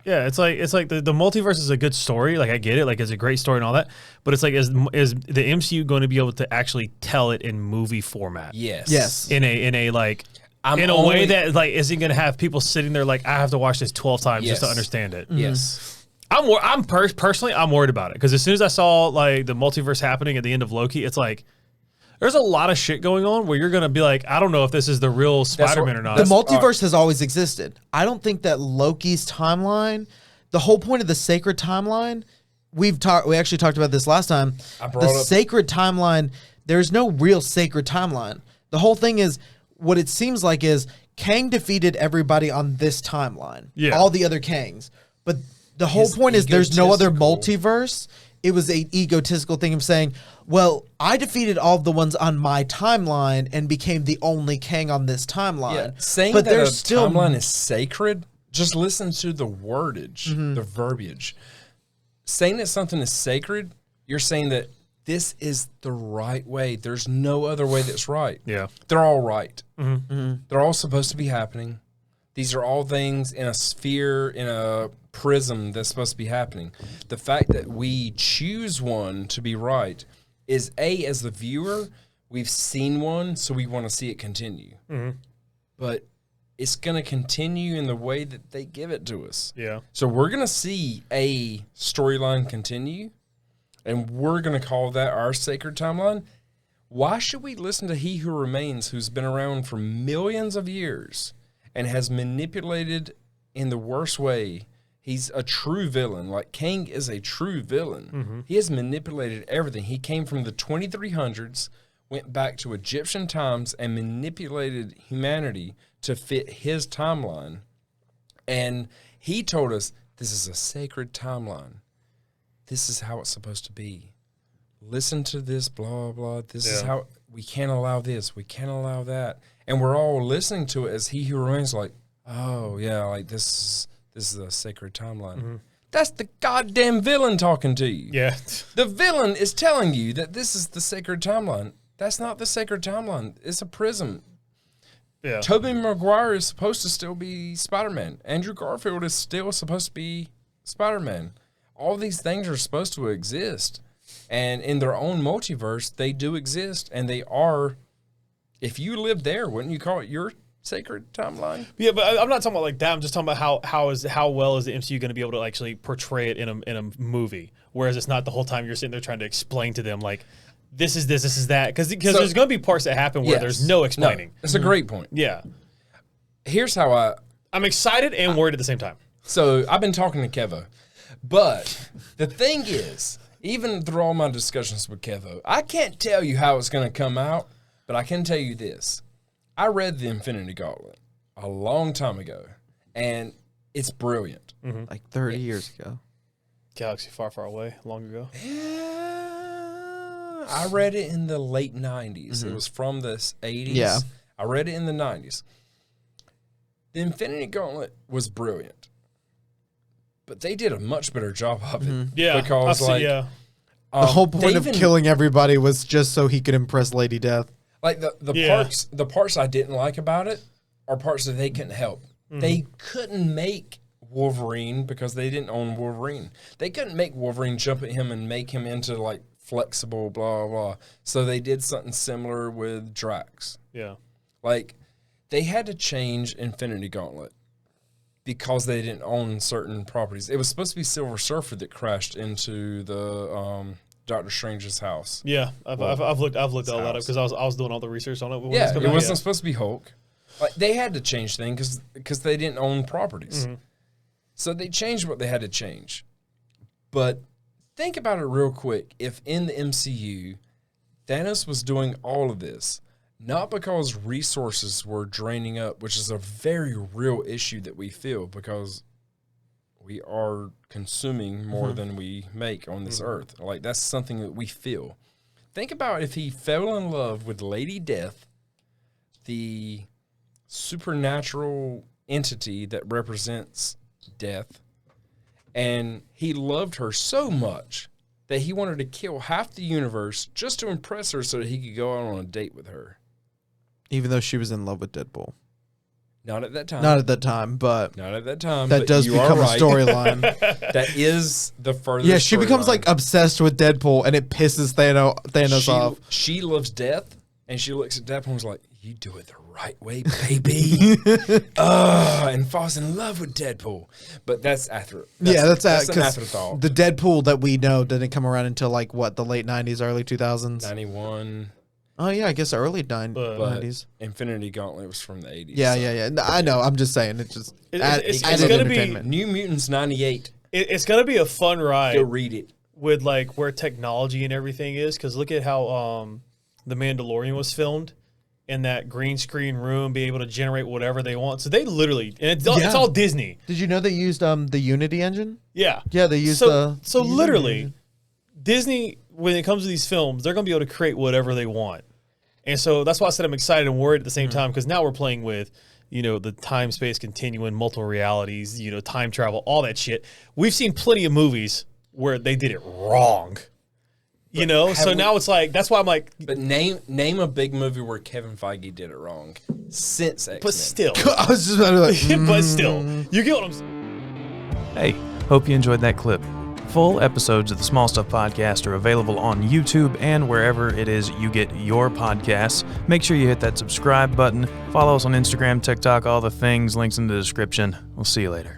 Yeah, it's like the multiverse is a good story. Like I get it, like it's a great story and all that. But it's like is the MCU going to be able to actually tell it in movie format? Yes. In a like way that like isn't going to have people sitting there like I have to watch this 12 times just to understand it. Yes. Personally I'm worried about it because as soon as I saw like the multiverse happening at the end of Loki, it's like there's a lot of shit going on where you're going to be like, I don't know if this is the real Spider-Man or not. The multiverse has always existed. I don't think that Loki's timeline, the whole point of the sacred timeline, we actually talked about this last time. The sacred timeline, there's no real sacred timeline. The whole thing is, what it seems like is Kang defeated everybody on this timeline. Yeah. All the other Kangs. But the whole point is there's no other multiverse. It was an egotistical thing of saying, well, I defeated all of the ones on my timeline and became the only Kang on this timeline. Yeah. Saying that a timeline is sacred, just listen to the wordage, the verbiage. Saying that something is sacred, you're saying that this is the right way. There's no other way that's right. Yeah. They're all right. They're all supposed to be happening. These are all things in a sphere, in a prism that's supposed to be happening. The fact that we choose one to be right is as the viewer, we've seen one, so we want to see it continue. But it's going to continue in the way that they give it to us. Yeah. So we're going to see a storyline continue, and we're going to call that our sacred timeline. Why should we listen to He Who Remains, who's been around for millions of years and has manipulated in the worst way? He's a true villain. Like, Kang is a true villain. He has manipulated everything. He came from the 2300s, went back to Egyptian times, and manipulated humanity to fit his timeline. And he told us, this is a sacred timeline. This is how it's supposed to be. Listen to this, blah, blah. This is how, we can't allow this. We can't allow that. And we're all listening to it as He Who Remains like, oh, yeah, like this is a sacred timeline. That's the goddamn villain talking to you. Yeah. The villain is telling you that this is the sacred timeline. That's not the sacred timeline. It's a prism. Yeah. Tobey Maguire is supposed to still be Spider-Man. Andrew Garfield is still supposed to be Spider-Man. All these things are supposed to exist. And in their own multiverse, they do exist. And they are, if you live there, wouldn't you call it your sacred timeline? Yeah, but I'm not talking about like that. I'm just talking about how well is the MCU going to be able to actually portray it in a movie, whereas it's not the whole time you're sitting there trying to explain to them like this is this is that because there's going to be parts that happen where there's no explaining. That's a great point. Yeah, here's how I'm excited and worried at the same time. So I've been talking to Kevo, but the thing is, even through all my discussions with Kevo, I can't tell you how it's going to come out, but I can tell you this. I read the Infinity Gauntlet a long time ago, and it's brilliant. Like 30 years ago. Galaxy far, far away, long ago. I read it in the late 90s. It was from the 80s. Yeah. I read it in the 90s. The Infinity Gauntlet was brilliant, but they did a much better job of it. Yeah, because the whole point of killing everybody was just so he could impress Lady Death. Like the parts I didn't like about it are parts that they couldn't help. They couldn't make Wolverine because they didn't own Wolverine. They couldn't make Wolverine jump at him and make him into like flexible, blah, blah. So they did something similar with Drax. Yeah. Like they had to change Infinity Gauntlet because they didn't own certain properties. It was supposed to be Silver Surfer that crashed into the Doctor Strange's house. Yeah, I've looked all that up because I was doing all the research on it. It wasn't supposed to be Hulk. Like they had to change things because they didn't own properties. So they changed what they had to change. But think about it real quick. If in the MCU, Thanos was doing all of this, not because resources were draining up, which is a very real issue that we feel because we are consuming more than we make on this earth. Like, that's something that we feel. Think about if he fell in love with Lady Death, the supernatural entity that represents death, and he loved her so much that he wanted to kill half the universe just to impress her so that he could go out on a date with her. Even though she was in love with Deadpool. Not at that time. Not at that time, but Not at that time. that but does you become are a right. storyline. That is the furthest. Yeah, she becomes storyline. like obsessed with Deadpool, and it pisses Thanos off. She loves death, and she looks at Deadpool and is like, "You do it the right way, baby." And falls in love with Deadpool. But that's after. That's an afterthought. The Deadpool that we know didn't come around until like what, the late 90s, early 2000s. 91. Oh yeah, I guess early 90s. Infinity Gauntlet was from the 80s. Yeah. I know. I'm just saying it just It's added gonna entertainment. New Mutants 98. It's gonna be a fun ride. Go read it. With like where technology and everything is, because look at how the Mandalorian was filmed in that green screen room, be able to generate whatever they want. So they literally, and it's all Disney. Did you know they used the Unity engine? Yeah, they used so Unity literally, engine. Disney, when it comes to these films, they're gonna be able to create whatever they want. And so that's why I said I'm excited and worried at the same time, because now we're playing with, the time space continuum, multiple realities, time travel, all that shit. We've seen plenty of movies where they did it wrong. So now it's like, that's why I'm like. But name a big movie where Kevin Feige did it wrong since X-Men. But still. I was just about to be like, But still. You get what I'm saying? Hey, hope you enjoyed that clip. Full episodes of the Small Stuff Podcast are available on YouTube and wherever it is you get your podcasts. Make sure you hit that subscribe button. Follow us on Instagram, TikTok, all the things, links in the description. We'll see you later.